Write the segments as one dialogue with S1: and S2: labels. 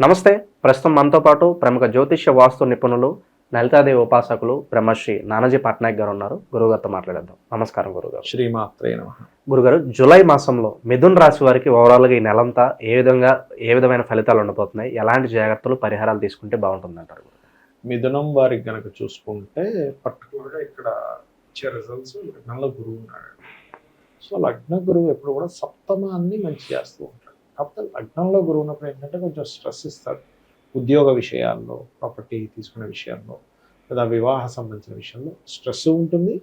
S1: నమస్తే. ప్రస్తుతం మనతో పాటు ప్రముఖ జ్యోతిష్య వాస్తు నిపుణులు, లలితాదేవి ఉపాసకులు బ్రహ్మశ్రీ నానాజీ పట్నాయక్ గారు ఉన్నారు. గురుగారితో మాట్లాడేద్దాం. నమస్కారం గురుగారు.
S2: శ్రీమాత్రే నమః.
S1: గురుగారు, జూలై మాసంలో మిథున్ రాశి వారికి ఓవరాల్గా ఈ నెలంతా ఏ విధమైన ఫలితాలు ఉండబోతున్నాయి, ఎలాంటి జాగ్రత్తలు పరిహారాలు తీసుకుంటే బాగుంటుంది అంటారు?
S2: మిథునం వారికి గనక చూసుకుంటే పర్టికులర్గా ఇక్కడ ఇచ్చే రిజల్ట్స్ లగ్నంలో గురువు ఉన్నాడు. సో లగ్న గురువు ఎప్పుడు కూడా సప్తమాన్ని మంచి చేస్తూ ఉంటాడు. కాకపోతే లగ్నంలో గురువు ఉన్నప్పుడు ఏంటంటే కొంచెం స్ట్రెస్ ఇస్తాడు. ఉద్యోగ విషయాల్లో, ప్రాపర్టీ తీసుకునే విషయాల్లో, లేదా వివాహ సంబంధించిన విషయంలో స్ట్రెస్ ఉంటుంది.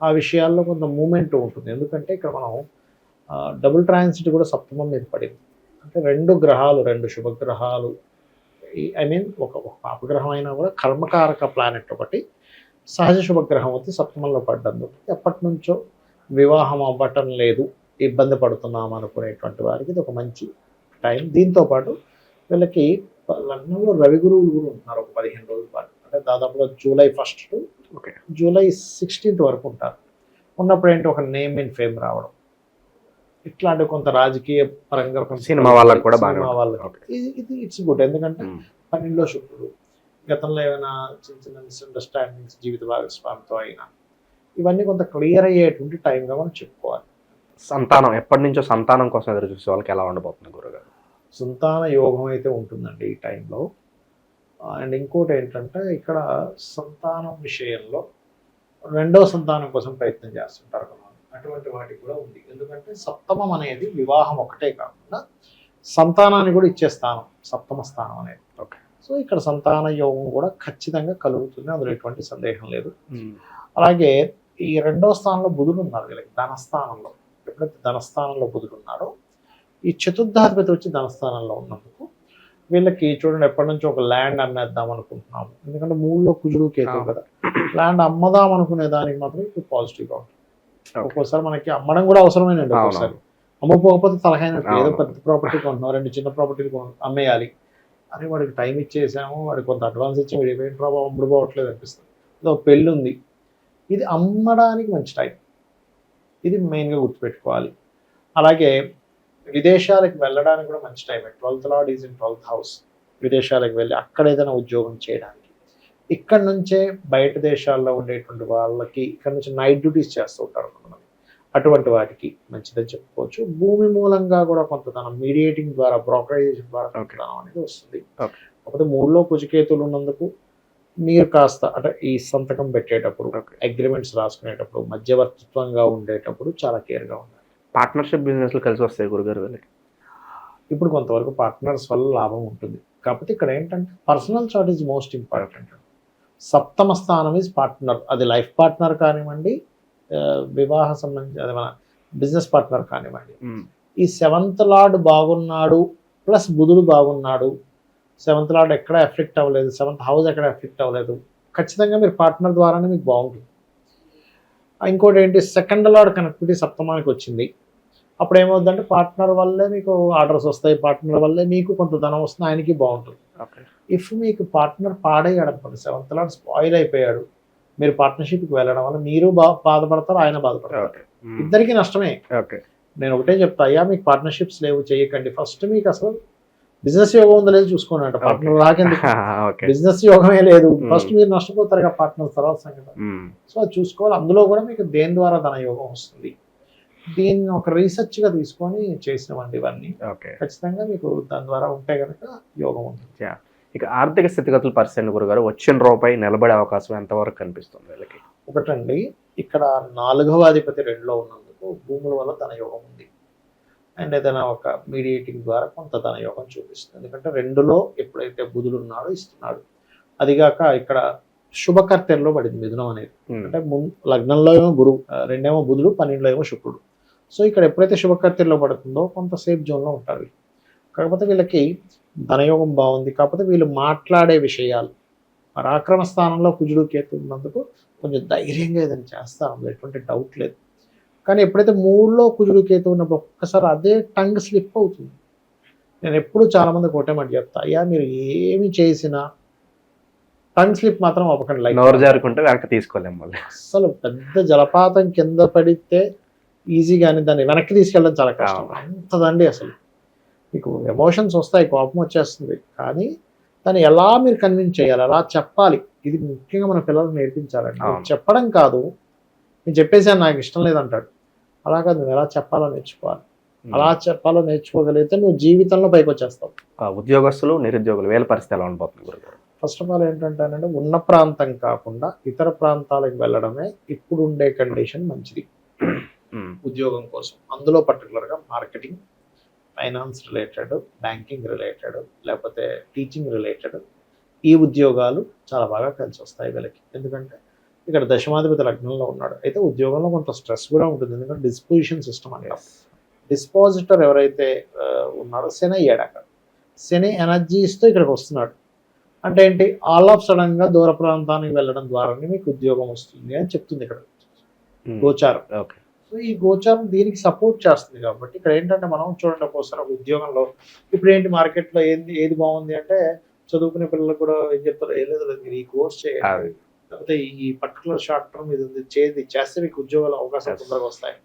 S2: ఆ విషయాల్లో కొంత మూమెంట్ ఉంటుంది. ఎందుకంటే ఇక్కడ మనం డబుల్ ట్రాన్సిట్ కూడా సప్తమం మీద పడింది. అంటే రెండు శుభగ్రహాలు, ఒక పాపగ్రహం అయినా కూడా కర్మకారక ప్లానెట్ ఒకటి సహజ శుభగ్రహం వచ్చి సప్తమంలో పడ్డందుకు ఎప్పటి నుంచో వివాహం అవ్వటం లేదు, ఇబ్బంది పడుతున్నాం అనుకునేటువంటి వారికి ఇది ఒక మంచి టైం. దీంతోపాటు వీళ్ళకి లగ్నంలో రవి గురువులు కూడా ఉంటున్నారు ఒక 15 రోజుల పాటు. అంటే దాదాపుగా జూలై 1 టు జూలై 16 వరకు ఉంటారు. ఉన్నప్పుడు ఏంటి ఒక నేమ్ అండ్ ఫేమ్ రావడం, ఇట్లాంటి కొంత రాజకీయ పరంగా
S1: సినిమా వాళ్ళకి కూడా
S2: ఇది ఇట్స్ గుడ్. ఎందుకంటే 12లో శుక్రుడు, గతంలో ఏమైనా చిన్న చిన్న మిస్అండర్స్టాండింగ్స్ జీవిత భాగస్వామితో అయినా ఇవన్నీ కొంత క్లియర్ అయ్యేటువంటి టైంగా మనం చెప్పుకోవాలి.
S1: సంతానం ఎప్పటి నుంచో సంతానం కోసం ఎదురు చూసే వాళ్ళకి ఎలా ఉండబోతుంది గురుగారు?
S2: సంతాన యోగం అయితే ఉంటుందండి ఈ టైంలో. అండ్ ఇంకోటి ఏంటంటే ఇక్కడ సంతానం విషయంలో రెండవ సంతానం కోసం ప్రయత్నం చేస్తుంటారు కదా, అటువంటి వాటికి కూడా ఉంది. ఎందుకంటే సప్తమం అనేది వివాహం ఒకటే కాకుండా సంతానాన్ని కూడా ఇచ్చే స్థానం సప్తమ స్థానం అనేది. సో ఇక్కడ సంతాన యోగం కూడా ఖచ్చితంగా కలుగుతుంది, అందులో ఎటువంటి సందేహం లేదు. అలాగే ఈ రెండవ స్థానంలో బుధుడు ఉన్నారు వీళ్ళకి ధనస్థానంలో. ఎప్పుడైతే ధనస్థానంలో బుధుడు ఉన్నాడో ఈ చతుర్థాధిపతి వచ్చి ధనస్థానంలో ఉన్నందుకు వీళ్ళకి చూడండి ఎప్పటి నుంచో ఒక ల్యాండ్ అమ్మేద్దాం అనుకుంటున్నాము. ఎందుకంటే 3లో కుజుడు కేతు కదా, ల్యాండ్ అమ్మదాం అనుకునే దానికి మాత్రం ఇప్పుడు పాజిటివ్గా ఉంటుంది. ఒక్కోసారి మనకి అమ్మడం కూడా అవసరమేనండి. ఒక్కోసారి అమ్మపోకపోతే తలకైనట్టు ఏదో పెద్ద ప్రాపర్టీ కొంటున్నాం, 2 చిన్న ప్రాపర్టీలు అమ్మేయాలి అని వాడికి టైం ఇచ్చేసాము, వాడికి కొంత అడ్వాన్స్ ఇచ్చి వాడి ఏం ప్రభావం అమ్ముడు పోవట్లేదు అనిపిస్తుంది. ఇది ఒక పెళ్ళి ఉంది, ఇది అమ్మడానికి మంచి టైం, ఇది మెయిన్గా గుర్తుపెట్టుకోవాలి. అలాగే విదేశాలకు వెళ్ళడానికి కూడా మంచి time. 12th lord is in 12th house. విదేశాలకు వెళ్ళి అక్కడ ఏదైనా ఉద్యోగం చేయడానికి, ఇక్కడ నుంచే బయట దేశాల్లో ఉండేటువంటి వాళ్ళకి ఇక్కడ నుంచి నైట్ డ్యూటీస్ చేస్తూ ఉంటారు కొంతమంది, అటువంటి వాటికి మంచిదని చెప్పుకోవచ్చు. భూమి మూలంగా కూడా కొంతధనం మీడియేటింగ్ ద్వారా, బ్రోకరైజేషన్ ద్వారా కొంతధనం అనేది వస్తుంది. కాకపోతే 3లో కుజకేతులు ఉన్నందుకు మీరు కాస్త అంటే ఈ సంతకం పెట్టేటప్పుడు, అగ్రిమెంట్స్ రాసుకునేటప్పుడు, మధ్యవర్తిత్వంగా ఉండేటప్పుడు చాలా కేర్గా ఉండాలి.
S1: పార్ట్నర్షిప్ బిజినెస్లు కలిసి వస్తాయి గురుగారు వీళ్ళకి?
S2: ఇప్పుడు కొంతవరకు పార్ట్నర్స్ వల్ల లాభం ఉంటుంది. కాకపోతే ఇక్కడ ఏంటంటే personal chart is most important. సప్తమ స్థానం ఈజ్ పార్ట్నర్, అది లైఫ్ పార్ట్నర్ కానివ్వండి, వివాహ సంబంధించి అది మన బిజినెస్ పార్ట్నర్ కానివ్వండి. ఈ 7th లార్డ్ బాగున్నాడు ప్లస్ బుధుడు బాగున్నాడు, 7th లార్డ్ ఎక్కడ ఎఫెక్ట్ అవ్వలేదు, 7th హౌస్ ఎక్కడ ఎఫెక్ట్ అవ్వలేదు, ఖచ్చితంగా మీరు పార్ట్నర్ ద్వారానే మీకు బాగుంటుంది. ఇంకోటి ఏంటి, 2nd లార్డ్ కనెక్టివిటీ సప్తమానికి వచ్చింది. అప్పుడు ఏమవుతుందంటే పార్ట్నర్ వల్లే మీకు ఆర్డర్స్ వస్తాయి, పార్ట్నర్ వల్లే మీకు కొంత ధనం వస్తుంది, ఆయనకి బాగుంటుంది. ఇఫ్ మీకు పార్ట్నర్ పాడయ్యాడు అనుకోండి, 7th లార్డ్ స్పాయిల్ అయిపోయాడు, మీరు పార్ట్నర్షిప్కి వెళ్ళడం వల్ల మీరు బాధపడతారు, ఆయన బాధపడతారు, ఇద్దరికి నష్టమే. నేను ఒకటే చెప్తా, అయ్యా మీకు పార్ట్నర్షిప్స్ లేవు చేయకండి, ఫస్ట్ మీకు అసలు బిజినెస్ యోగం ఉందో లేదు చూసుకోండి అంట. పార్ట్నర్ రాకెందుకు, బిజినెస్ యోగమే లేదు, ఫస్ట్ మీరు నష్టపోతారు కదా పార్ట్నర్ తర్వాత సంగతి. సో అది చూసుకోవాలి. అందులో కూడా మీకు దేని ద్వారా ధన యోగం వస్తుంది, దీన్ని ఒక రీసెర్చ్గా తీసుకొని చేసినవండి ఇవన్నీ. ఖచ్చితంగా మీకు దాని ద్వారా ఉంటే కనుక యోగం ఉంటుంది.
S1: ఇక ఆర్థిక స్థితిగతుల పరిస్థితి గురుగారు, వచ్చిన రూపాయి నిలబడే అవకాశం ఎంతవరకు కనిపిస్తుంది వీళ్ళకి?
S2: ఒకటండి, ఇక్కడ 4వ అధిపతి 2లో ఉన్నందుకు భూముల వల్ల ధన యోగం ఉంది. అండ్ ఏదైనా ఒక మీడియేటింగ్ ద్వారా కొంత ధన యోగం చూపిస్తుంది. ఎందుకంటే 2లో ఎప్పుడైతే బుధుడు ఉన్నాడో ఇస్తున్నాడు. అదిగాక ఇక్కడ శుభకర్తెల్లో పడింది మిథునం అనేది. అంటే లగ్నంలో ఏమో గురువు, 2 బుధుడు, 12లో ఏమో శుక్రుడు. సో ఇక్కడ ఎప్పుడైతే శుభకర్తెల్లో పడుతుందో కొంత సేఫ్ జోన్లో ఉంటారు. కాకపోతే వీళ్ళకి ధనయోగం బాగుంది. కాకపోతే వీళ్ళు మాట్లాడే విషయాలు, పరాక్రమ స్థానంలో కుజుడు కేతు ఉన్నందుకు కొంచెం ధైర్యంగా ఏదైనా చేస్తారు, అందులో ఎటువంటి డౌట్ లేదు. కానీ ఎప్పుడైతే 3లో కుజుడు కేతు ఉన్నప్పుడు ఒక్కసారి అదే టంగ్ స్లిప్ అవుతుంది. నేను ఎప్పుడు చాలామందికి ఒకటే మాట చెప్తా, అయ్యా మీరు ఏమి చేసినా టంగ్ స్లిప్ మాత్రం అవ్వకండి. లైక్
S1: నోరు జారుకుంటే వెనక్కి తీసుకోలేము మళ్ళీ.
S2: అసలు పెద్ద జలపాతం కింద పడితే ఈజీగానే దాన్ని వెనక్కి తీసుకెళ్ళడం చాలా కష్టం, అంతదండి అసలు. మీకు ఎమోషన్స్ వస్తాయి, కోపం వచ్చేస్తుంది, కానీ దాన్ని ఎలా మీరు కన్విన్స్ చేయాలి, ఎలా చెప్పాలి, ఇది ముఖ్యంగా మన పిల్లలకు నేర్పించాలండి.
S1: అవును.
S2: చెప్పడం కాదు, నేను చెప్పేసాను నాకు ఇష్టం లేదంటాడు, అలా కాదు, నువ్వు ఎలా చెప్పాలో నేర్చుకోవాలి. అలా చెప్పాలో నేర్చుకోగలిగితే నువ్వు జీవితంలో పైకి వచ్చేస్తావు.
S1: ఉద్యోగస్తులు నిరుద్యోగులు వీళ్ళ పరిస్థితి ఎలా ఉండబోతుంది గురుగారు?
S2: ఫస్ట్ ఆఫ్ ఆల్ ఏంటంటే ఉన్న ప్రాంతం కాకుండా ఇతర ప్రాంతాలకు వెళ్ళడమే ఇప్పుడు ఉండే కండిషన్ మంచిది ఉద్యోగం కోసం. అందులో పర్టికులర్గా marketing, finance related, banking related, లేకపోతే టీచింగ్ రిలేటెడ్ ఈ ఉద్యోగాలు చాలా బాగా కలిసి వస్తాయి వీళ్ళకి. ఎందుకంటే ఇక్కడ దశమాధిపతి లగ్నంలో ఉన్నాడు. అయితే ఉద్యోగంలో కొంత స్ట్రెస్ కూడా ఉంటుంది, ఎందుకంటే డిస్పోజిషన్ సిస్టమ్ అంటాం. డిస్పాజిటర్ ఎవరైతే ఉన్నాడో శని అయ్యాడు అక్కడ. శని ఎనర్జీస్తో ఇక్కడికి వస్తున్నాడు అంటే ఏంటి, ఆల్ ఆఫ్ సడన్గా దూర ప్రాంతానికి వెళ్ళడం ద్వారానే మీకు ఉద్యోగం వస్తుంది అని చెప్తుంది ఇక్కడ గోచారం.
S1: ఓకే.
S2: సో ఈ గోచారం దీనికి సపోర్ట్ చేస్తుంది కాబట్టి ఇక్కడ ఏంటంటే మనం చూడండి, ఒక్కోసారి ఒక ఉద్యోగంలో ఇప్పుడు ఏంటి మార్కెట్లో ఏది బాగుంది అంటే, చదువుకునే పిల్లలు కూడా ఏం చెప్తారు, ఏం లేదు మీరు ఈ కోర్స్ చేయాలి, లేకపోతే ఈ పర్టికులర్ షార్ట్ టర్మ్ ఇది ఉంది చేస్తే మీకు ఉద్యోగాల అవకాశాలు తొందరగా వస్తాయి.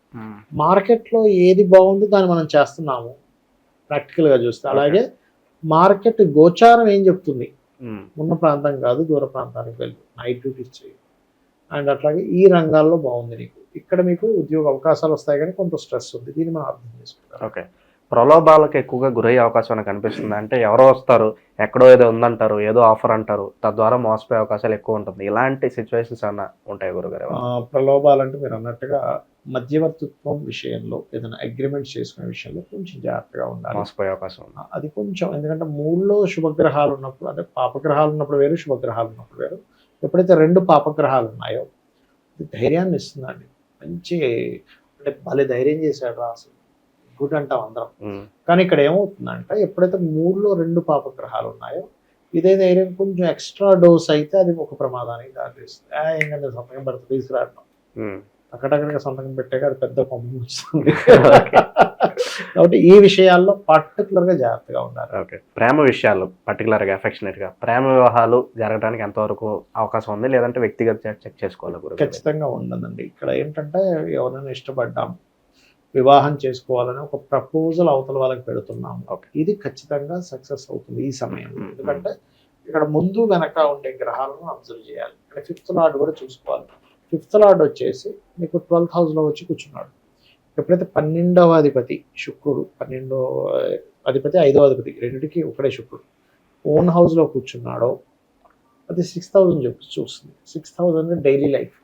S2: మార్కెట్లో ఏది బాగుందో దాన్ని మనం చేస్తున్నాము ప్రాక్టికల్గా చూస్తే. అలాగే మార్కెట్ గోచారం ఏం చెప్తుంది, ఉన్న ప్రాంతం కాదు దూర ప్రాంతానికి వెళ్ళి నైట్ డ్యూటీస్ చేయి, అండ్ అట్లాగే ఈ రంగాల్లో బాగుంది నీకు, ఇక్కడ మీకు ఉద్యోగ అవకాశాలు వస్తాయి, కానీ కొంత స్ట్రెస్ ఉంది, దీన్ని మనం అర్థం చేసుకుంటాం.
S1: ఓకే. ప్రలోభాలకు ఎక్కువగా గురయ్యే అవకాశం నాకు అనిపిస్తుంది. అంటే ఎవరో వస్తారు, ఎక్కడో ఏదో ఉందంటారు, ఏదో ఆఫర్ అంటారు, తద్వారా మోసపోయే అవకాశాలు ఎక్కువ ఉంటుంది. ఇలాంటి సిచ్యువేషన్స్ ఏమైనా ఉంటాయి గురుగారు?
S2: ప్రలోభాలంటే మీరు అన్నట్టుగా మధ్యవర్తిత్వం విషయంలో ఏదైనా అగ్రిమెంట్స్ చేసుకునే విషయంలో కొంచెం జాగ్రత్తగా ఉండాలి,
S1: మోసపోయే అవకాశం ఉంది.
S2: అది కొంచెం. ఎందుకంటే మూడులో శుభగ్రహాలు ఉన్నప్పుడు, అంటే పాపగ్రహాలు ఉన్నప్పుడు వేరు, శుభగ్రహాలు ఉన్నప్పుడు వేరు. ఎప్పుడైతే రెండు పాపగ్రహాలు ఉన్నాయో ధైర్యాన్ని ఇస్తుందండి. మంచి అంటే భలే ధైర్యం చేశాడు రా అసలు, గుడ్ అంటాం అందరం. కానీ ఇక్కడ ఏమవుతుందంటే, ఎప్పుడైతే మూడులో రెండు పాపగ్రహాలు ఉన్నాయో ఇదే ధైర్యం కొంచెం ఎక్స్ట్రా డోస్ అయితే అది ఒక ప్రమాదానికి దారితీస్తుంది. ఏంటంటే సంతకం పెడితే తీసుకురావడం, అక్కడక్కడికి సంతకం పెట్టాక అది పెద్ద కొమ్మ వస్తుంది. కాబట్టి ఈ విషయాల్లో పర్టికులర్గా జాగ్రత్తగా ఉండాలి.
S1: ఓకే. ప్రేమ విషయాలు పర్టికులర్గా అఫెక్షనేట్గా ప్రేమ వివాహాలు జరగడానికి ఎంతవరకు అవకాశం ఉంది, లేదంటే వ్యక్తిగత చెక్ చేసుకోవాలి గురుగారు?
S2: ఖచ్చితంగా ఉండదండి. ఇక్కడ ఏంటంటే ఎవరైనా ఇష్టపడ్డాము, వివాహం చేసుకోవాలని ఒక ప్రపోజల్ అవతల వాళ్ళకి పెడుతున్నాము, ఇది ఖచ్చితంగా సక్సెస్ అవుతుంది ఈ సమయంలో. ఎందుకంటే ఇక్కడ ముందు వెనక ఉండే గ్రహాలను అబ్జర్వ్ చేయాలి. ఇక్కడ 5th లార్డ్ కూడా చూసుకోవాలి. 5th లార్డ్ వచ్చేసి మీకు 12th హౌస్లో వచ్చి కూర్చున్నాడు. ఎప్పుడైతే 12వ అధిపతి శుక్రుడు, 12వ అధిపతి 5వ అధిపతి రెండింటికి ఒకటే శుక్రుడు ఓన్ హౌస్లో కూర్చున్నాడో అది 6th హౌస్ చూస్తుంది. 6th హౌస్ అంటే డైలీ లైఫ్,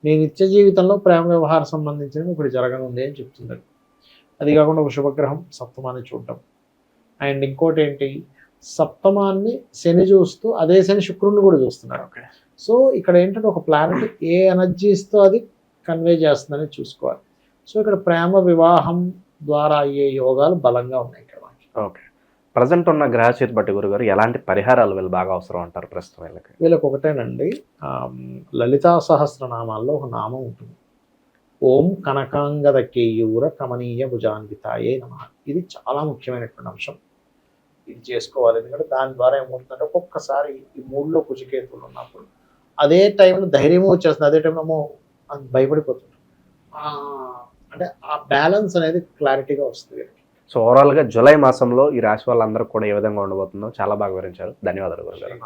S2: నీ నిత్య జీవితంలో ప్రేమ వ్యవహార సంబంధించినవి ఇప్పుడు జరగనుంది అని చెప్తుంది. అది కాకుండా ఒక శుభగ్రహం సప్తమాన్ని చూడటం, అండ్ ఇంకోటి ఏంటి, సప్తమాన్ని శని చూస్తూ అదే శని శుక్రుడిని కూడా చూస్తున్నాడు. సో ఇక్కడ ఏంటంటే ఒక ప్లానెట్ ఏ ఎనర్జీస్తో అది కన్వే చేస్తుందని చూసుకోవాలి. సో ఇక్కడ ప్రేమ వివాహం ద్వారా అయ్యే యోగాలు బలంగా ఉన్నాయి ఇక్కడ మనకి.
S1: ఓకే. ప్రజెంట్ ఉన్న గ్రహస్థితి బట్టి గురుగారు ఎలాంటి పరిహారాలు వీళ్ళు బాగా అవసరం అంటారు ప్రస్తుతం వీళ్ళకి?
S2: వీళ్ళకి ఒకటేనండి, లలితా సహస్రనామాల్లో ఒక నామం ఉంటుంది, ఓం కనకాంగద కేయూర కమనీయ భుజాన్వితాయే నమః. ఇది చాలా ముఖ్యమైనటువంటి అంశం, ఇది చేసుకోవాలి. ఎందుకంటే దాని ద్వారా ఏమవుతుందంటే, ఒక్కొక్కసారి ఈ మూడులో కుజకేతువులు ఉన్నప్పుడు అదే టైంలో ధైర్యము వచ్చేస్తుంది, అదే టైంలో అది భయపడిపోతుంది. అంటే ఆ బ్యాలెన్స్ అనేది క్లారిటీగా వస్తుంది.
S1: సో ఓవరాల్గా జూలై మాసంలో ఈ రాశి వాళ్ళందరూ కూడా ఏ విధంగా ఉండబోతుందో చాలా బాగా వివరించారు. ధన్యవాదాలు గురుగారు.